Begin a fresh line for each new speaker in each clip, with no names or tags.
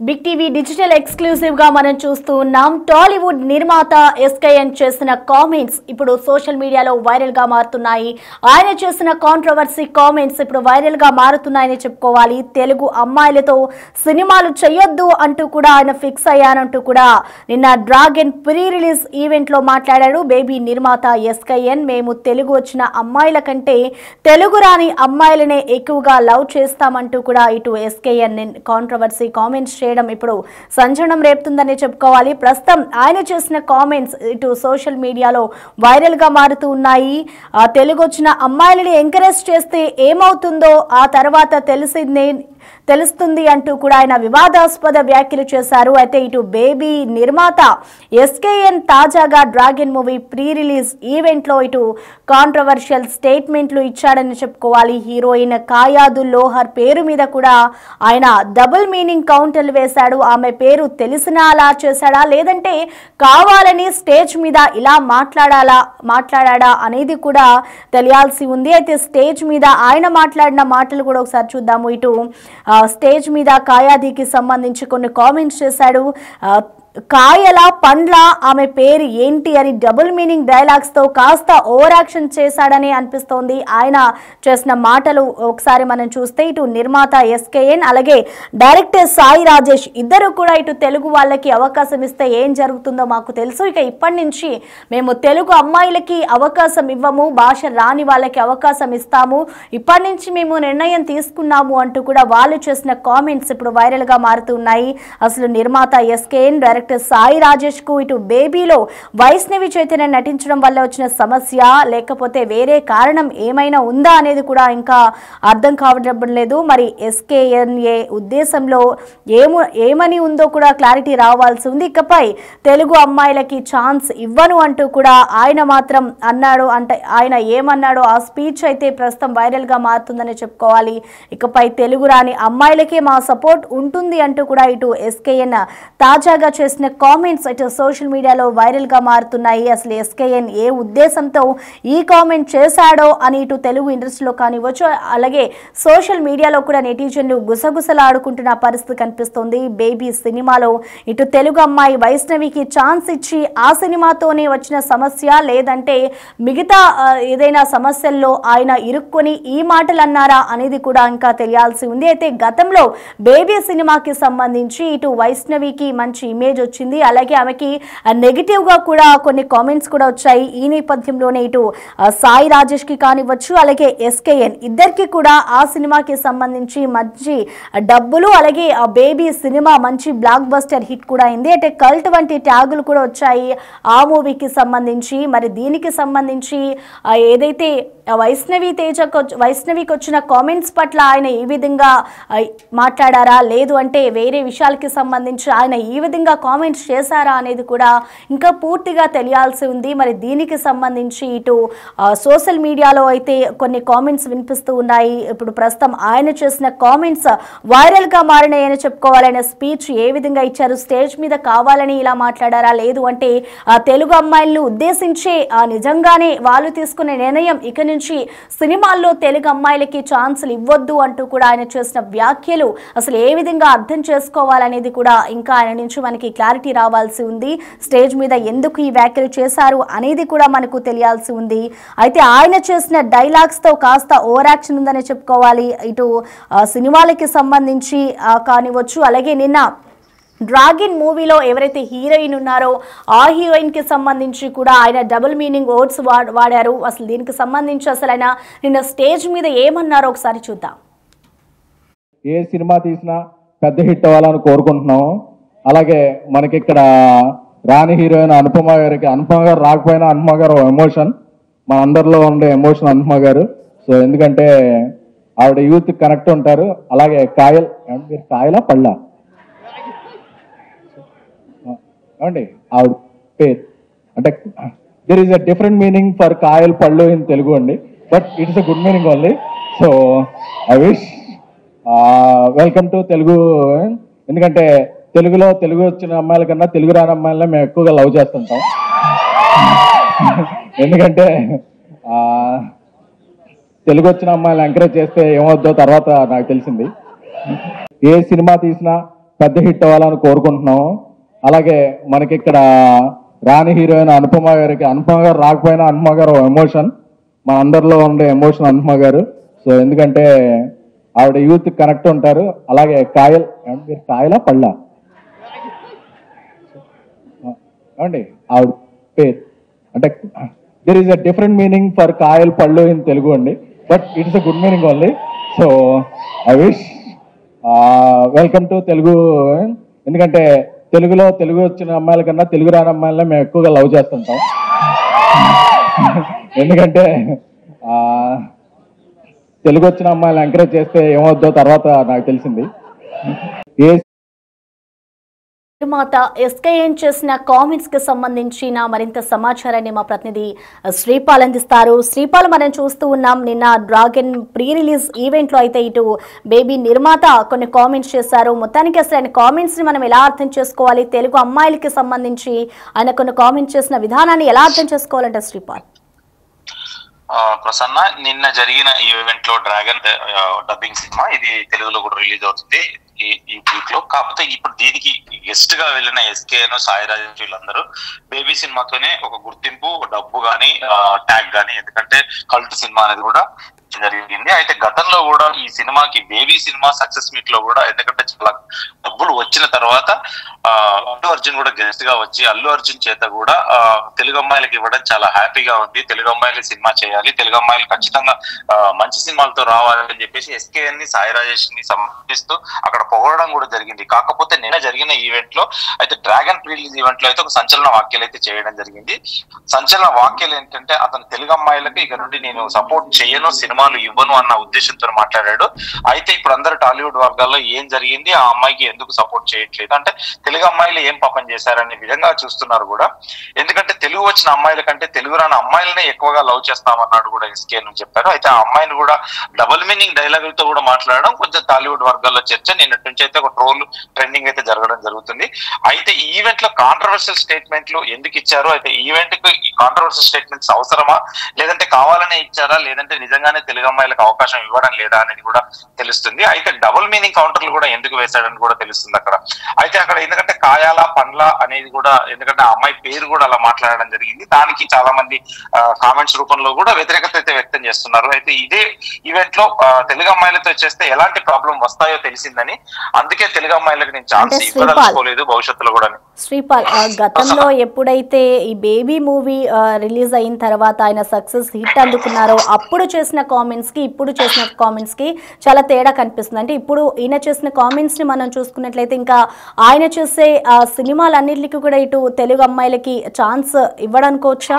Big TV digital exclusive గా మనం చూస్తూ ఉన్నాం. టాలీవుడ్ నిర్మాత ఎస్కేఎన్ చేసిన కామెంట్స్ ఇప్పుడు సోషల్ మీడియాలో వైరల్ గా మారుతున్నాయి. ఆయన చేసిన కాంట్రవర్సీ కామెంట్స్ ఇప్పుడు వైరల్ గా మారుతున్నాయని చెప్పుకోవాలి. తెలుగు అమ్మాయిలతో సినిమాలు చేయొద్దు అంటూ కూడా ఆయన ఫిక్స్ అయ్యానంటూ కూడా నిన్న డ్రాగన్ ప్రీ రిలీజ్ ఈవెంట్ లో మాట్లాడాడు. బేబీ నిర్మాత ఎస్కేఎన్, మేము తెలుగు వచ్చిన అమ్మాయిల కంటే తెలుగు రాని అమ్మాయిలనే ఎక్కువగా లవ్ చేస్తామంటూ కూడా ఇటు ఎస్కేఎన్ కాంట్రవర్సీ కామెంట్స్ చేయడం ఇప్పుడు సంచలనం రేపుతుందని చెప్పుకోవాలి. ప్రస్తుతం ఆయన చేసిన కామెంట్స్ ఇటు సోషల్ మీడియాలో వైరల్ గా మారుతూ ఉన్నాయి. తెలుగు వచ్చిన అమ్మాయిలని ఎంకరేజ్ చేస్తే ఏమవుతుందో ఆ తర్వాత తెలుస్తుంది అంటూ కూడా ఆయన వివాదాస్పద వ్యాఖ్యలు చేశారు. అయితే ఇటు బేబీ నిర్మాత ఎస్కేఎన్ తాజాగా dragon movie pre release event లో ఇటు కాంట్రవర్షియల్ స్టేట్మెంట్లు ఇచ్చాడని చెప్పుకోవాలి. హీరోయిన్ కాయాదుల్ లోహర్ పేరు మీద కూడా ఆయన డబుల్ మీనింగ్ కౌంటర్లు వేశాడు. ఆమె పేరు తెలిసినా అలా చేశాడా, లేదంటే కావాలని స్టేజ్ మీద ఇలా మాట్లాడాడా అనేది కూడా తెలియాల్సి ఉంది. అయితే స్టేజ్ మీద ఆయన మాట్లాడిన మాటలు కూడా ఒకసారి చూద్దాము. ఇటు స్టేజ్ మీద కాయాదికి సంబంధించి కొన్ని కామెంట్స్ చేశాడు. కాయల పండ్ల ఆమె పేరు ఏంటి అని డబుల్ మీనింగ్ డైలాగ్స్ తో కాస్త ఓవర్ యాక్షన్ చేశాడని అనిపిస్తోంది. ఆయన చేసిన మాటలు ఒకసారి మనం చూస్తే ఇటు నిర్మాత ఎస్కేఎన్ అలాగే డైరెక్టర్ సాయి రాజేష్ ఇద్దరు కూడా ఇటు తెలుగు వాళ్ళకి అవకాశం ఇస్తే ఏం జరుగుతుందో మాకు తెలుసు. ఇక ఇప్పటి నుంచి మేము తెలుగు అమ్మాయిలకి అవకాశం ఇవ్వము, భాష రాని వాళ్ళకి అవకాశం ఇస్తాము, ఇప్పటి నుంచి మేము నిర్ణయం తీసుకున్నాము అంటూ కూడా వాళ్ళు చేసిన కామెంట్స్ ఇప్పుడు వైరల్ గా మారుతున్నాయి. అసలు నిర్మాత ఎస్కేఎన్, డైరెక్టర్ సాయి రాజేష్ కు ఇటు బేబీలో వైష్ణవి చైతన్య నటించడం వల్ల వచ్చిన సమస్య లేకపోతే వేరే కారణం ఏమైనా ఉందా అనేది కూడా ఇంకా అర్థం కావడం లేదు. మరి ఎస్కేఎన్ ఏ ఉద్దేశంలో ఏమని ఉందో కూడా క్లారిటీ రావాల్సి ఉంది. ఇకపై తెలుగు అమ్మాయిలకి ఛాన్స్ ఇవ్వను అంటూ కూడా ఆయన మాత్రం అన్నాడు. అంటే ఆయన ఏమన్నాడో ఆ స్పీచ్ అయితే ప్రస్తుతం వైరల్ గా మారుతుందని చెప్పుకోవాలి. ఇకపై తెలుగు రాని అమ్మాయిలకే మా సపోర్ట్ ఉంటుంది అంటూ కూడా ఇటు ఎస్కేఎన్ తాజాగా చేసిన కామెంట్స్ ఇటు సోషల్ మీడియాలో వైరల్ గా మారుతున్నాయి. అసలు ఎస్కేఎన్ ఏ ఉద్దేశంతో ఈ కామెంట్ చేశాడో అని ఇటు తెలుగు ఇండస్ట్రీలో కానివ్వచ్చు, అలాగే సోషల్ మీడియాలో కూడా నెటిజన్లు గుసగుసలాడుకుంటున్న పరిస్థితి కనిపిస్తుంది. బేబీ సినిమాలో ఇటు తెలుగు అమ్మాయి వైష్ణవికి ఛాన్స్ ఇచ్చి ఆ సినిమాతోనే వచ్చిన సమస్య, లేదంటే మిగతా ఏదైనా సమస్యల్లో ఆయన ఇరుక్కొని ఈ మాటలు అన్నారా అనేది కూడా ఇంకా తెలియాల్సి ఉంది. అయితే గతంలో బేబీ సినిమాకి సంబంధించి ఇటు వైష్ణవికి మంచి ఇమేజ్ వచ్చింది, అలాగే ఆమెకి నెగిటివ్ గా కూడా కొన్ని కామెంట్స్ కూడా వచ్చాయి. ఈ నేపథ్యంలోనే ఇటు సాయి రాజేష్ కి కానివ్వచ్చు అలాగే ఎస్కేఎన్ ఇద్దరికి కూడా ఆ సినిమాకి సంబంధించి మంచి డబ్బులు, అలాగే ఆ బేబీ సినిమా మంచి బ్లాక్ బస్టర్ హిట్ కూడా అయింది. అంటే కల్ట్ వంటి ట్యాగులు కూడా వచ్చాయి ఆ మూవీకి సంబంధించి. మరి దీనికి సంబంధించి ఏదైతే వైష్ణవికి వచ్చిన కామెంట్స్ పట్ల ఆయన ఈ విధంగా మాట్లాడారా, లేదు అంటే వేరే విషయాలకి సంబంధించి ఆయన ఈ విధంగా కామెంట్స్ చేశారా అనేది కూడా ఇంకా పూర్తిగా తెలియాల్సి ఉంది. మరి దీనికి సంబంధించి ఇటు సోషల్ మీడియాలో అయితే కొన్ని కామెంట్స్ వినిపిస్తూ ఉన్నాయి. ఇప్పుడు ప్రస్తుతం ఆయన చేసిన కామెంట్స్ వైరల్ గా మారినాయని చెప్పుకోవాలి. ఆయన స్పీచ్ ఏ విధంగా ఇచ్చారు, స్టేజ్ మీద కావాలని ఇలా మాట్లాడారా, లేదు అంటే తెలుగు అమ్మాయిలను ఉద్దేశించి నిజంగానే వాళ్ళు తీసుకునే నిర్ణయం ఇక నుంచి సినిమాల్లో తెలుగు అమ్మాయిలకి ఛాన్సులు ఇవ్వద్దు అంటూ కూడా ఆయన చేసిన వ్యాఖ్యలు అసలు ఏ విధంగా అర్థం చేసుకోవాలనేది కూడా ఇంకా ఆయన నుంచి మనకి క్లారిటీ రావాల్సి ఉంది. స్టేజ్ మీద ఎందుకు ఈ వ్యాఖ్యలు చేశారు అనేది కూడా మనకు తెలియాల్సి ఉంది. అయితే ఆయన చేసిన డైలాగ్స్ తో కాస్త ఓవర్ యాక్షన్ ఉందని చెప్పుకోవాలి. ఇటు సినిమాలకి సంబంధించి కానివచ్చు, అలాగే నిన్న డ్రాగన్ మూవీలో ఎవరైతే హీరోయిన్ ఉన్నారో ఆ హీరోయిన్ కి సంబంధించి కూడా ఆయన డబుల్ మీనింగ్ వర్డ్స్ వాడారు. అసలు దీనికి సంబంధించి అసలు ఆయన నిన్న స్టేజ్ మీద ఏమన్నారో ఒకసారి చూద్దాం.
ఏ సినిమా తీసినా పెద్ద హిట్ అవ్వాలని కోరుకుంటున్నాము. అలాగే మనకి ఇక్కడ రాణి హీరోయిన్ అనుపమ గారు రాకపోయినా అనుపమ గారు ఎమోషన్, మన అందరిలో ఉండే ఎమోషన్ అనుపమ గారు. సో ఎందుకంటే ఆవిడ యూత్ కనెక్ట్ ఉంటారు. అలాగే కాయల పళ్ళ ఏమండి ఆవిడ పేరు అంటే there is a different meaning for Kayal పళ్ళు ఇన్ తెలుగు అండి, but it's a good meaning only. So I wish welcome to Telugu. ఎందుకంటే తెలుగు వచ్చిన అమ్మాయిల కన్నా తెలుగు రాని అమ్మాయిలనే మేము ఎక్కువగా లవ్ చేస్తుంటాం. ఎందుకంటే తెలుగు వచ్చిన అమ్మాయిలు ఎంకరేజ్ చేస్తే ఏమవుద్దో తర్వాత నాకు తెలిసింది. ఏ సినిమా తీసినా పెద్ద హిట్ అవ్వాలని కోరుకుంటున్నాము. అలాగే మనకి ఇక్కడ రాణి హీరోయిన్ అనుపమ గారు రాకపోయినా అనుపమ గారు ఎమోషన్, మన అందరిలో ఉండే ఎమోషన్ అనుపమ గారు. సో ఎందుకంటే ఆవిడ యూత్ కనెక్ట్ ఉంటారు. అలాగే కాయలా పళ్ళ ఏమండి ఆవిడ పేరు అంటే there is a different meaning for Kayal పళ్ళు ఇన్ తెలుగు అండి, but it's a good meaning only. So I wish welcome to Telugu. ఎందుకంటే తెలుగు వచ్చిన అమ్మాయిల కన్నా తెలుగు రాని అమ్మాయిలనే మేము ఎక్కువగా లవ్ చేస్తుంటాం. ఎందుకంటే తెలుగు వచ్చిన అమ్మాయిలు ఎంకరేజ్ చేస్తే ఏమవుద్దో తర్వాత నాకు తెలిసింది.
నిర్మాత ఎస్కేఎన్ చేసిన కామెంట్స్ కి సంబంధించిన మరింత సమాచారాన్ని మా ప్రతినిధి శ్రీపాల్ అందిస్తారు. శ్రీపాల్, మనం చూస్తూ ఉన్నాం నిన్న డ్రాగన్ ప్రీ రిలీజ్ ఈవెంట్ లో అయితే ఇటు బేబీ నిర్మాత కొన్ని కామెంట్స్ చేశారు. మొత్తానికి అసలు ఆయన కామెంట్స్ ని మనం ఎలా అర్థం చేసుకోవాలి, తెలుగు అమ్మాయిలకి సంబంధించి ఆయన కొన్ని కామెంట్స్ చేసిన విధానాన్ని ఎలా అర్థం చేసుకోవాలంటే శ్రీపాల్?
ప్రసన్న, నిన్న జరిగిన ఈవెంట్ లో డ్రాగన్ డబ్బింగ్ సినిమా ఇది తెలుగులో కూడా రిలీజ్ అవుతుంది ఈ వీక్ లో. కాకపోతే ఇప్పుడు దీనికి గెస్ట్ గా వెళ్ళిన ఎస్కేఎన్, సాయిరాజ్ వీళ్ళందరూ బేబీ సినిమాతోనే ఒక గుర్తింపు, డబ్బు గానీ ట్యాగ్ గానీ, ఎందుకంటే కల్ట్ సినిమా అనేది కూడా జరిగింది. అయితే గతంలో కూడా ఈ సినిమాకి బేబీ సినిమా సక్సెస్ మీట్ లో కూడా, ఎందుకంటే చాలా డబ్బులు వచ్చిన తర్వాత అల్లు అర్జున్ కూడా గెస్ట్ గా వచ్చి అల్లు అర్జున్ చేత కూడా తెలుగు అమ్మాయిలకి ఇవ్వడం చాలా హ్యాపీగా ఉంది. తెలుగు అమ్మాయిలు సినిమా చేయాలి, తెలుగు అమ్మాయిలు ఖచ్చితంగా మంచి సినిమాలతో రావాలని చెప్పేసి ఎస్కేఎన్ ని, సాయి రాజేష్ ని సమర్పిస్తూ అక్కడ పొగడడం కూడా జరిగింది. కాకపోతే నిన్న జరిగిన ఈవెంట్ లో అయితే డ్రాగన్ రిలీజ్ ఈవెంట్ లో అయితే ఒక సంచలన వ్యాఖ్యలు అయితే చేయడం జరిగింది. సంచలన వ్యాఖ్యలు ఏంటంటే, అతను తెలుగు అమ్మాయిలకు ఇక నుండి నేను సపోర్ట్ చేయను, సినిమాలు ఇవ్వను అన్న ఉద్దేశంతో మాట్లాడాడు. అయితే ఇప్పుడు అందరు టాలీవుడ్ వర్గాల్లో ఏం జరిగింది, ఆ అమ్మాయికి ఎందుకు సపోర్ట్ చేయట్లేదు అంటే, తెలుగు అమ్మాయిలు ఏం పాపం చేశారనే విధంగా చూస్తున్నారు కూడా. ఎందుకంటే తెలుగు వచ్చిన అమ్మాయిల కంటే తెలుగు రాని అమ్మాయిలనే ఎక్కువగా లవ్ చేస్తామన్నాడు కూడా ఎస్కేఎన్ చెప్పారు. అయితే ఆ అమ్మాయిని కూడా డబుల్ మీనింగ్ డైలాగులతో కూడా మాట్లాడడం కొంచెం టాలీవుడ్ వర్గాల్లో చర్చ. నిన్నటి నుంచి అయితే ఒక ట్రోల్ ట్రెండింగ్ అయితే జరగడం జరుగుతుంది. అయితే ఈ ఈవెంట్ లో కాంట్రవర్షియల్ స్టేట్మెంట్లు ఎందుకు ఇచ్చారు, అయితే ఈవెంట్ కు కాంట్రవర్షియల్ స్టేట్మెంట్స్ అవసరమా, లేదంటే కావాలనే ఇచ్చారా, లేదంటే నిజంగానే తెలుగు అమ్మాయిలకు అవకాశం ఇవ్వడం లేదా అనేది కూడా తెలుస్తుంది. అయితే డబుల్ మీనింగ్ కౌంటర్లు కూడా ఎందుకు వేశాడని కూడా తెలుస్తుంది అక్కడ. అయితే అక్కడ ఎందుకంటే కాయాల పండ్ల అనేది కూడా, ఎందుకంటే ఆ అమ్మాయి పేరు కూడా అలా మాట్లాడడం జరిగింది. దానికి చాలా మంది కామెంట్స్ రూపంలో కూడా వ్యతిరేకత అయితే వ్యక్తం చేస్తున్నారు. అయితే ఇదే ఈవెంట్ లో తెలుగు అమ్మాయిలతో చేస్తే ఎలాంటి ప్రాబ్లం వస్తాయో తెలిసిందని, అందుకే తెలుగు అమ్మాయిలకు నేను ఛాన్స్ ఇవ్వదలుచుకోలేదు భవిష్యత్తులో కూడా.
శ్రీపాల్, గతంలో ఎప్పుడైతే ఈ బేబీ మూవీ రిలీజ్ అయిన తర్వాత ఆయన సక్సెస్ హిట్ అందుకున్నారో అప్పుడు చేసిన కామెంట్స్ కి ఇప్పుడు చేసిన కామెంట్స్ కి చాలా తేడా కనిపిస్తుంది. అంటే ఇప్పుడు ఈయన చేసిన కామెంట్స్ ని మనం చూసుకున్నట్లయితే ఇంకా ఆయన చేసే సినిమాలన్నిటికీ కూడా ఇటు తెలుగు అమ్మాయిలకి ఛాన్స్ ఇవ్వడానికోవచ్చా?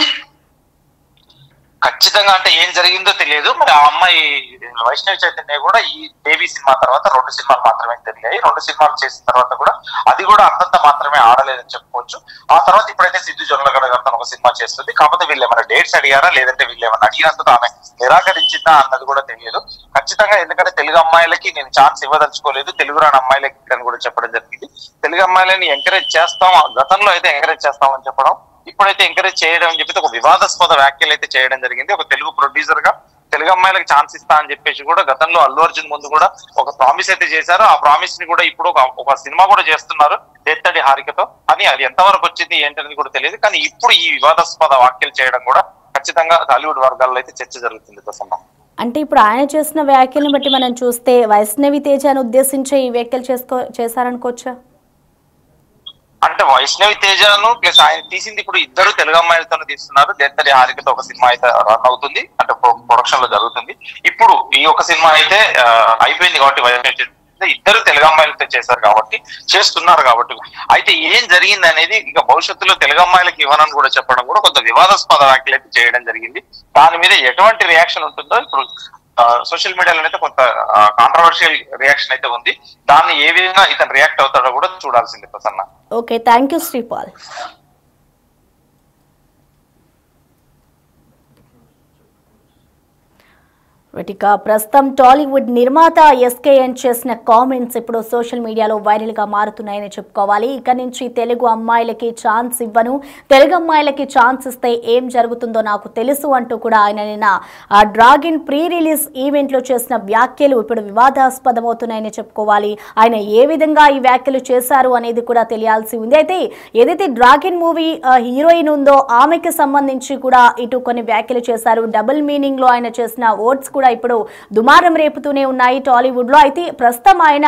ఖచ్చితంగా. అంటే ఏం జరిగిందో తెలియదు. మరి ఆ అమ్మాయి వైష్ణవి చైతన్య కూడా ఈ బేబీ సినిమా తర్వాత 2 సినిమాలు మాత్రమే తిరిగాయి. 2 సినిమాలు చేసిన తర్వాత కూడా అది కూడా అంతంత మాత్రమే ఆడలేదని చెప్పుకోవచ్చు. ఆ తర్వాత ఇప్పుడైతే సిద్ధు జొన్నలగడ్డ గారితో ఒక సినిమా చేస్తుంది. కాకపోతే వీళ్ళు ఏమైనా డేట్స్ అడిగారా, లేదంటే వీళ్ళు ఏమైనా అడిగినందుకు ఆమె నిరాకరించిందా అన్నది కూడా తెలియదు. ఖచ్చితంగా ఎందుకంటే తెలుగు అమ్మాయిలకి నేను ఛాన్స్ ఇవ్వదలుచుకోలేదు, తెలుగు రాని అమ్మాయిలకి అని కూడా చెప్పడం జరిగింది. తెలుగు అమ్మాయిలని ఎంకరేజ్ చేస్తాం, గతంలో అయితే ఎంకరేజ్ చేస్తామని చెప్పడం, ఇప్పుడైతే ఎంకరేజ్ చేయడం అని చెప్పి ఒక వివాదాస్పద వ్యాఖ్యలు అయితే చేయడం జరిగింది. ఒక తెలుగు ప్రొడ్యూసర్ గా తెలుగు అమ్మాయిలకు ఛాన్స్ ఇస్తా అని చెప్పేసి కూడా గతంలో అల్లు అర్జున్ ముందు కూడా ఒక ప్రామిస్ అయితే చేశారు. ఆ ప్రామిస్ ని కూడా ఇప్పుడు ఒక సినిమా కూడా చేస్తున్నారు దేత్తడి హారికతో. అని అది ఎంతవరకు వచ్చింది ఏంటనేది కూడా తెలియదు. కానీ ఇప్పుడు ఈ వివాదాస్పద వ్యాఖ్యలు చేయడం కూడా ఖచ్చితంగా టాలీవుడ్ వర్గాల్లో అయితే చర్చ జరుగుతుంది ప్రసన్న.
అంటే ఇప్పుడు ఆయన చేసిన వ్యాఖ్యలను బట్టి మనం చూస్తే వైష్ణవి తేజను ఉద్దేశించి ఈ వ్యాఖ్యలు చేశారనుకోవచ్చా?
అంటే వైష్ణవి తేజను ప్లస్ ఆయన తీసింది ఇప్పుడు ఇద్దరు తెలుగు అమ్మాయిలతో తీస్తున్నారు. దేత్తడి హారికతో ఒక సినిమా అయితే రన్ అవుతుంది, అంటే ప్రొడక్షన్ లో జరుగుతుంది. ఇప్పుడు ఈ ఒక సినిమా అయితే అయిపోయింది కాబట్టి వైష్ణవి ఇద్దరు తెలుగు అమ్మాయిలతో చేస్తున్నారు కాబట్టి అయితే ఏం జరిగింది అనేది ఇంకా భవిష్యత్తులో తెలుగు అమ్మాయిలకి ఇవ్వనని కూడా చెప్పడం కూడా కొంత వివాదాస్పద వ్యాఖ్యలు అయితే చేయడం జరిగింది. దాని మీద ఎటువంటి రియాక్షన్ ఉంటుందో ఇప్పుడు సోషల్ మీడియాలో అయితే కొంత కాంట్రవర్షియల్ రియాక్షన్ అయితే ఉంది. దాన్ని ఏ విధంగా ఇతను రియాక్ట్ అవుతాడో కూడా చూడాల్సింది Prasanna.
Okay, thank you Sripal. ఇక ప్రస్తుతం టాలీవుడ్ నిర్మాత ఎస్కేఎన్ చేసిన కామెంట్స్ ఇప్పుడు సోషల్ మీడియాలో వైరల్ గా మారుతున్నాయని చెప్పుకోవాలి. ఇక నుంచి తెలుగు అమ్మాయిలకి ఛాన్స్ ఇవ్వను, తెలుగు అమ్మాయిలకి ఛాన్స్ ఇస్తే ఏం జరుగుతుందో నాకు తెలుసు అంటూ కూడా ఆయన నిన్న డ్రాగన్ ప్రీ రిలీజ్ ఈవెంట్ లో చేసిన వ్యాఖ్యలు ఇప్పుడు వివాదాస్పదమవుతున్నాయని చెప్పుకోవాలి. ఆయన ఏ విధంగా ఈ వ్యాఖ్యలు చేశారు అనేది కూడా తెలియాల్సి ఉంది. అయితే ఏదైతే డ్రాగన్ మూవీ హీరోయిన్ ఉందో ఆమెకి సంబంధించి కూడా ఇటు కొన్ని వ్యాఖ్యలు చేశారు. డబుల్ మీనింగ్ లో ఆయన చేసిన వర్డ్స్ కూడా ఇప్పుడు దుమారం రేపుతూనే ఉన్నాయి టాలీవుడ్ లో. అయితే ప్రస్తుతం ఆయన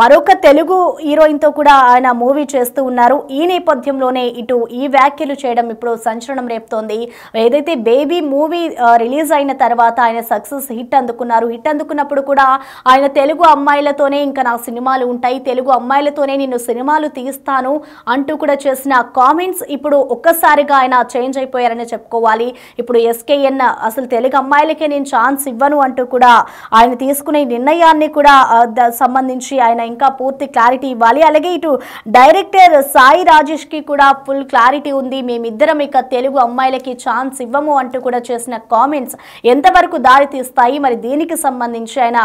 మరొక తెలుగు హీరోయిన్ తో కూడా ఆయన మూవీ చేస్తూ ఉన్నారు. ఈ నేపథ్యంలోనే ఇటు ఈ వ్యాఖ్యలు చేయడం ఇప్పుడు సంచలనం రేపుతోంది. ఏదైతే బేబీ మూవీ రిలీజ్ అయిన తర్వాత ఆయన సక్సెస్ హిట్ అందుకున్నారు. హిట్ అందుకున్నప్పుడు కూడా ఆయన తెలుగు అమ్మాయిలతోనే ఇంకా నా సినిమాలు ఉంటాయి, తెలుగు అమ్మాయిలతోనే నేను సినిమాలు తీస్తాను అంటూ కూడా చేసిన కామెంట్స్ ఇప్పుడు ఒక్కసారిగా ఆయన చేంజ్ అయిపోయారని చెప్పుకోవాలి. ఇప్పుడు ఎస్కేఎన్ అసలు తెలుగు అమ్మాయిలకే నేను ఛాన్స్ ఇవ్వను అంటూ కూడా ఆయన తీసుకునే నిర్ణయాన్ని కూడా సంబంధించి ఆయన ఇంకా పూర్తి క్లారిటీ ఇవ్వాలి. అలాగే ఇటు డైరెక్టర్ సాయి రాజేష్ కి కూడా ఫుల్ క్లారిటీ ఉంది, మేమిద్దరం ఇక తెలుగు అమ్మాయిలకి ఛాన్స్ ఇవ్వము అంటూ కూడా చేసిన కామెంట్స్ ఎంతవరకు దారి తీస్తాయి, మరి దీనికి సంబంధించి ఆయన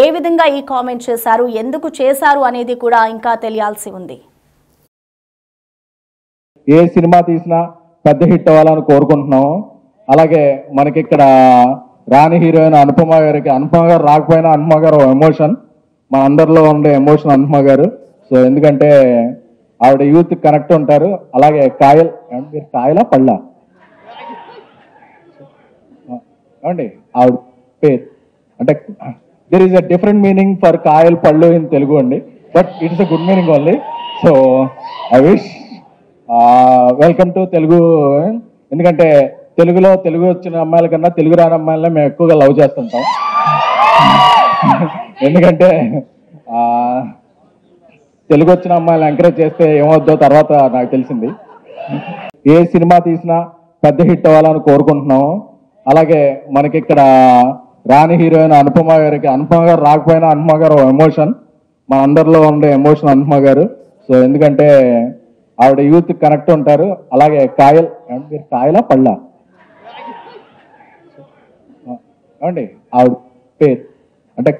ఏ విధంగా ఈ కామెంట్ చేశారు, ఎందుకు చేశారు అనేది కూడా ఇంకా తెలియాల్సి ఉంది.
ఏ సినిమా తీసినా పెద్ద హిట్ అవ్వాలని కోరుకుంటున్నాము. అలాగే మనకి ఇక్కడ రాణి హీరోయిన్ అనుపమ గారు రాకపోయినా అనుపమ గారు ఎమోషన్, మన అందరిలో ఉండే ఎమోషన్ అనుపమ గారు. సో ఎందుకంటే ఆవిడ యూత్ కనెక్ట్ ఉంటారు. అలాగే కాయలా పళ్ళ ఏమండి ఆవిడ పేరు అంటే there is a different meaning for Kayal పళ్ళు ఇన్ తెలుగు అండి, but it's a good meaning only. So I wish welcome to Telugu. ఎందుకంటే తెలుగు వచ్చిన అమ్మాయిల కన్నా తెలుగు రాని అమ్మాయిలనే మేము ఎక్కువగా లవ్ చేస్తుంటాం. ఎందుకంటే తెలుగు వచ్చిన అమ్మాయిలు ఎంకరేజ్ చేస్తే ఏమవుద్దో తర్వాత నాకు తెలిసింది. ఏ సినిమా తీసినా పెద్ద హిట్ అవ్వాలని కోరుకుంటున్నాము. అలాగే మనకి ఇక్కడ రాణి హీరోయిన్ అనుపమ గారు రాకపోయినా అనుపమ గారు ఎమోషన్, మన అందరిలో ఉండే ఎమోషన్ అనుపమ గారు. సో ఎందుకంటే ఆవిడ యూత్ కనెక్ట్ ఉంటారు. అలాగే కాయలా పళ్ళ ఏమండి ఆవిడ పేరు అంటే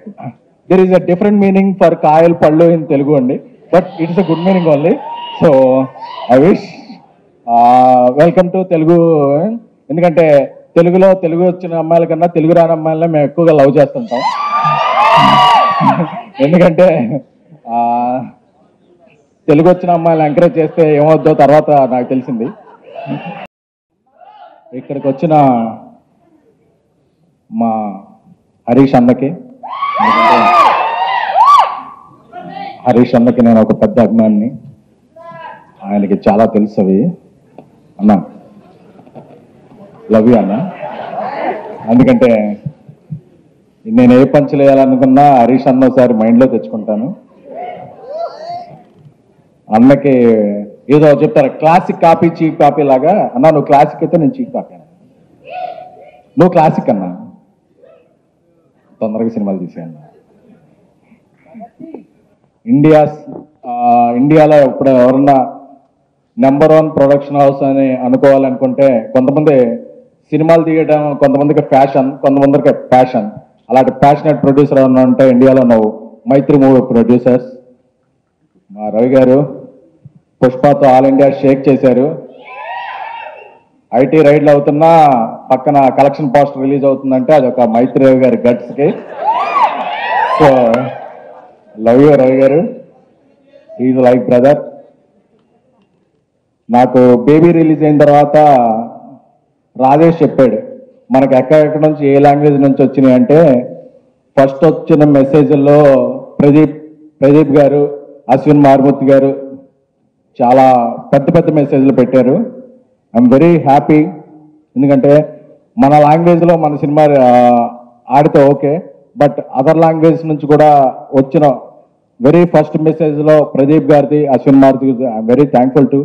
there is a different meaning for Kayal పళ్ళు ఇన్ తెలుగు అండి, but it's a good meaning only. So I wish welcome to Telugu. ఎందుకంటే తెలుగు వచ్చిన అమ్మాయిల కన్నా తెలుగు రాని అమ్మాయిలనే మేము ఎక్కువగా లవ్ చేస్తుంటాం. ఎందుకంటే తెలుగు వచ్చిన అమ్మాయిలు ఎంకరేజ్ చేస్తే ఏమవుద్దో తర్వాత నాకు తెలిసింది. ఇక్కడికి వచ్చిన మా హరీష్ అన్నకి నేను ఒక పెద్ద అభిమానిని, ఆయనకి చాలా తెలుసు అవి. అన్న లవ్ యూ అన్న. ఎందుకంటే నేను ఏ పంచులు వేయాలనుకున్నా హరీష్ అన్న ఒకసారి మైండ్లో తెచ్చుకుంటాను. అన్నకి ఏదో చెప్తారు క్లాసిక్ కాపీ చీప్ కాపీ లాగా. అన్న నువ్వు క్లాసిక్ అయితే నేను చీప్ కాపీ, నువ్వు క్లాసిక్ అన్నా తొందరగా సినిమాలు తీసేయన్న. ఇండియాలో ఇప్పుడు ఎవరన్నా నెంబర్ 1 ప్రొడక్షన్ హౌస్ అని అనుకోవాలనుకుంటే కొంతమంది సినిమాలు తీయడం, కొంతమందికి ఫ్యాషన్, కొంతమందికి ప్యాషన్. అలాంటి ప్యాషనెట్ ప్రొడ్యూసర్ ఏమన్నా ఉంటే ఇండియాలో నువ్వు మైత్రి మూవీ ప్రొడ్యూసర్స్. మా రవి గారు పుష్పతో ఆల్ ఇండియా షేక్ చేశారు. ఐటీ రైడ్లు అవుతున్నా పక్కన కలెక్షన్ పోస్టర్ రిలీజ్ అవుతుందంటే అది ఒక మైత్రి రవి గారి గట్స్కి. సో లవ్ యూ రవి గారు, ఈజ్ లైక్ బ్రదర్. నాకు బేబీ రిలీజ్ అయిన తర్వాత రాజేష్ చెప్పాడు మనకు ఎక్కడెక్కడ నుంచి ఏ లాంగ్వేజ్ నుంచి వచ్చినాయి అంటే, ఫస్ట్ వచ్చిన మెసేజ్ల్లో ప్రదీప్ గారు, అశ్విన్ మారుమూర్తి గారు చాలా పెద్ద మెసేజ్లు పెట్టారు. I'm very happy. ఎందుకంటే మన లాంగ్వేజ్లో మన సినిమా ఆడితే ఓకే, బట్ అదర్ లాంగ్వేజ్ నుంచి కూడా వచ్చిన వెరీ ఫస్ట్ మెసేజ్లో ప్రదీప్ గారిది, అశ్విన్ మారుతి గారిది, I'm very thankful to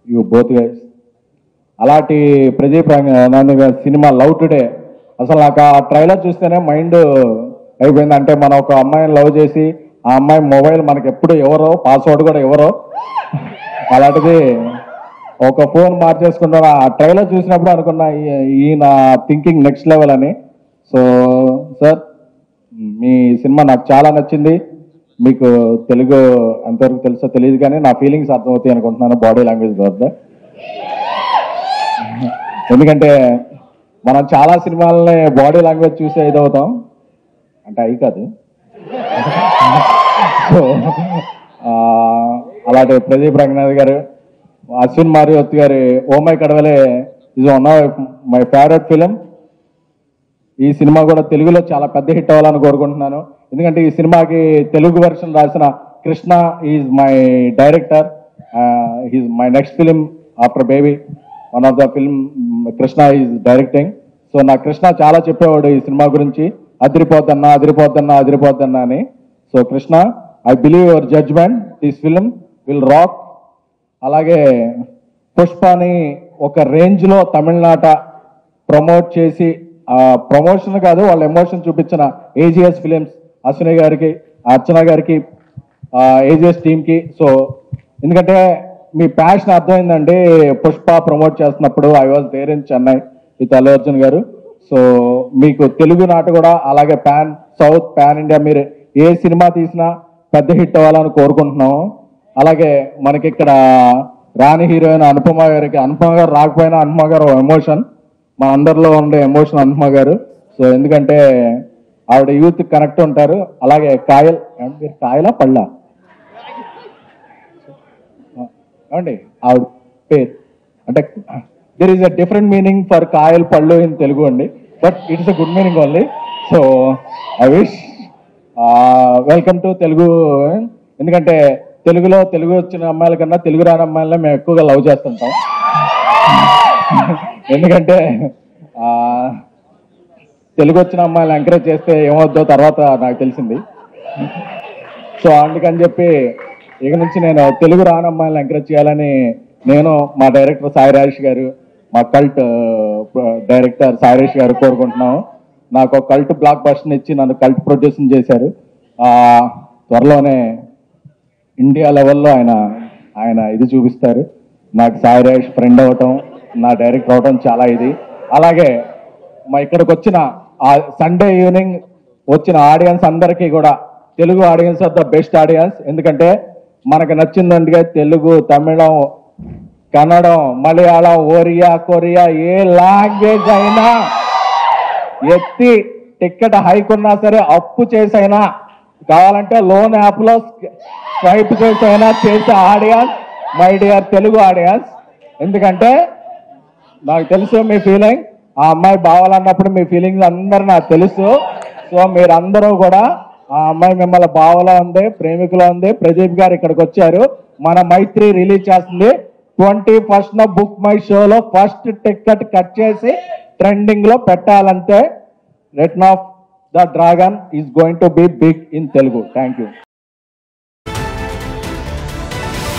you both guys. అలాంటి ప్రదీప్ సినిమా లవ్ టుడే అసలు నాకు ఆ ట్రైలర్ చూస్తేనే మైండ్ అయిపోయింది. అంటే మనం ఒక అమ్మాయిని లవ్ చేసి ఆ అమ్మాయి మొబైల్ మనకి ఎప్పుడు ఎవరో, పాస్వర్డ్ కూడా ఎవరో, అలాంటిది ఒక ఫోన్ మార్చేసుకుంటాను. ఆ ట్రైలర్ చూసినప్పుడు అనుకున్నా ఈయన థింకింగ్ నెక్స్ట్ లెవెల్ అని. సో సార్ మీ సినిమా నాకు చాలా నచ్చింది. మీకు తెలుగు ఎంతవరకు తెలుసో తెలియదు కానీ నా ఫీలింగ్స్ అర్థమవుతాయి అనుకుంటున్నాను బాడీ లాంగ్వేజ్ ద్వారా. ఎందుకంటే మనం చాలా సినిమాలని బాడీ లాంగ్వేజ్ చూసే ఇదవుతాం అంటే అయి కాదు. సో అలాంటి ప్రదీప్ రంగనాథ్ గారు, అశ్విన్ మారియోత్ గారి oh my Kadavule is one of my favourite film. ఈ సినిమా కూడా తెలుగులో చాలా పెద్ద హిట్ అవ్వాలని కోరుకుంటున్నాను. ఎందుకంటే ఈ సినిమాకి తెలుగు వెర్షన్ రాసిన Krishna is my director. Is my next film after baby. One of the film Krishna is directing. So నా కృష్ణ చాలా చెప్పేవాడు ఈ సినిమా గురించి, అదిరిపోద్దన్నా అదిరిపోద్దన్నా అదిరిపోద్దన్నా అని. So Krishna, I believe your judgement, this film will rock. అలాగే పుష్పని ఒక రేంజ్లో తమిళనాట ప్రమోట్ చేసి, ప్రమోషన్ కాదు వాళ్ళ ఎమోషన్ చూపించిన ఏజిఎస్ ఫిలిమ్స్, అశ్విని గారికి, అర్చన గారికి, ఏజిఎస్ టీమ్కి. సో ఎందుకంటే మీ ప్యాషన్ అర్థమైందండి. పుష్ప ప్రమోట్ చేస్తున్నప్పుడు I was there in Chennai with Allu Arjun గారు. సో మీకు తెలుగు నాట కూడా అలాగే పాన్ సౌత్ పాన్ ఇండియా మీరు ఏ సినిమా తీసినా పెద్ద హిట్ అవ్వాలని కోరుకుంటున్నాము. అలాగే మనకి ఇక్కడ రాణి హీరోయిన్ అనుపమ గారికి, అనుపమ గారు రాకపోయినా అనుపమ గారు ఎమోషన్, మా అందరిలో ఉండే ఎమోషన్ అనుపమ గారు. సో ఎందుకంటే ఆవిడ యూత్ కనెక్ట్ ఉంటారు. అలాగే కాయల్, మీరు కాయలా పళ్ళా ఏమండి ఆవిడ పేరు అంటే there is a different meaning for Kayal పళ్ళు ఇన్ తెలుగు అండి, but it's a good meaning only. So I wish welcome to Telugu. ఎందుకంటే తెలుగులో తెలుగు వచ్చిన అమ్మాయిల కన్నా తెలుగు రాని అమ్మాయిలనే మేము ఎక్కువగా లవ్ చేస్తుంటాం. ఎందుకంటే తెలుగు వచ్చిన అమ్మాయిలను ఎంకరేజ్ చేస్తే ఏమవుద్దో తర్వాత నాకు తెలిసింది. సో అందుకని చెప్పి ఇక నుంచి నేను తెలుగు రాని అమ్మాయిలను ఎంకరేజ్ చేయాలని నేను, మా డైరెక్టర్ సాయి రాజేష్ గారు, మా కల్ట్ డైరెక్టర్ సాయి రాజేష్ గారు కోరుకుంటున్నాము. నాకు ఒక కల్ట్ బ్లాక్ బస్టర్ ఇచ్చి నన్ను కల్ట్ ప్రొడ్యూసింగ్ చేశారు. త్వరలోనే ఇండియా లెవెల్లో ఆయన ఇది చూపిస్తారు. నాకు సాయి రాజేష్ ఫ్రెండ్ అవ్వటం, నా డైరెక్టర్ అవటం చాలా ఇది. అలాగే మా ఇక్కడికి వచ్చిన సండే ఈవినింగ్ వచ్చిన ఆడియన్స్ అందరికీ కూడా, తెలుగు audience are the best audience. ఎందుకంటే మనకు నచ్చిందంటే తెలుగు, తమిళం, కన్నడం, మలయాళం, ఒరియా, కొరియా ఏ లాంగ్వేజ్ అయినా ఎత్తి టికెట్ హైక్ ఉన్నా సరే అప్పు చేసైనా, కావాలంటే లోన్ యాప్లో స్వైప్ చేసైనా చేసే audience my dear Telugu audience. ఎందుకంటే నాకు తెలుసు మీ ఫీలింగ్, ఆ అమ్మాయి బావాలన్నప్పుడు మీ ఫీలింగ్స్ అందరూ నాకు తెలుసు. సో మీరందరూ కూడా ఆ అమ్మాయి మిమ్మల్ని బావలో ఉంది, ప్రేమికులో ఉంది. ప్రదీప్ గారు ఇక్కడికి వచ్చారు, మన మైత్రి రిలీజ్ చేస్తుంది 21st బుక్ మై షోలో ఫస్ట్ టికెట్ కట్ చేసి ట్రెండింగ్ లో పెట్టాలంటే return of the dragon is going to be big in Telugu. Thank you.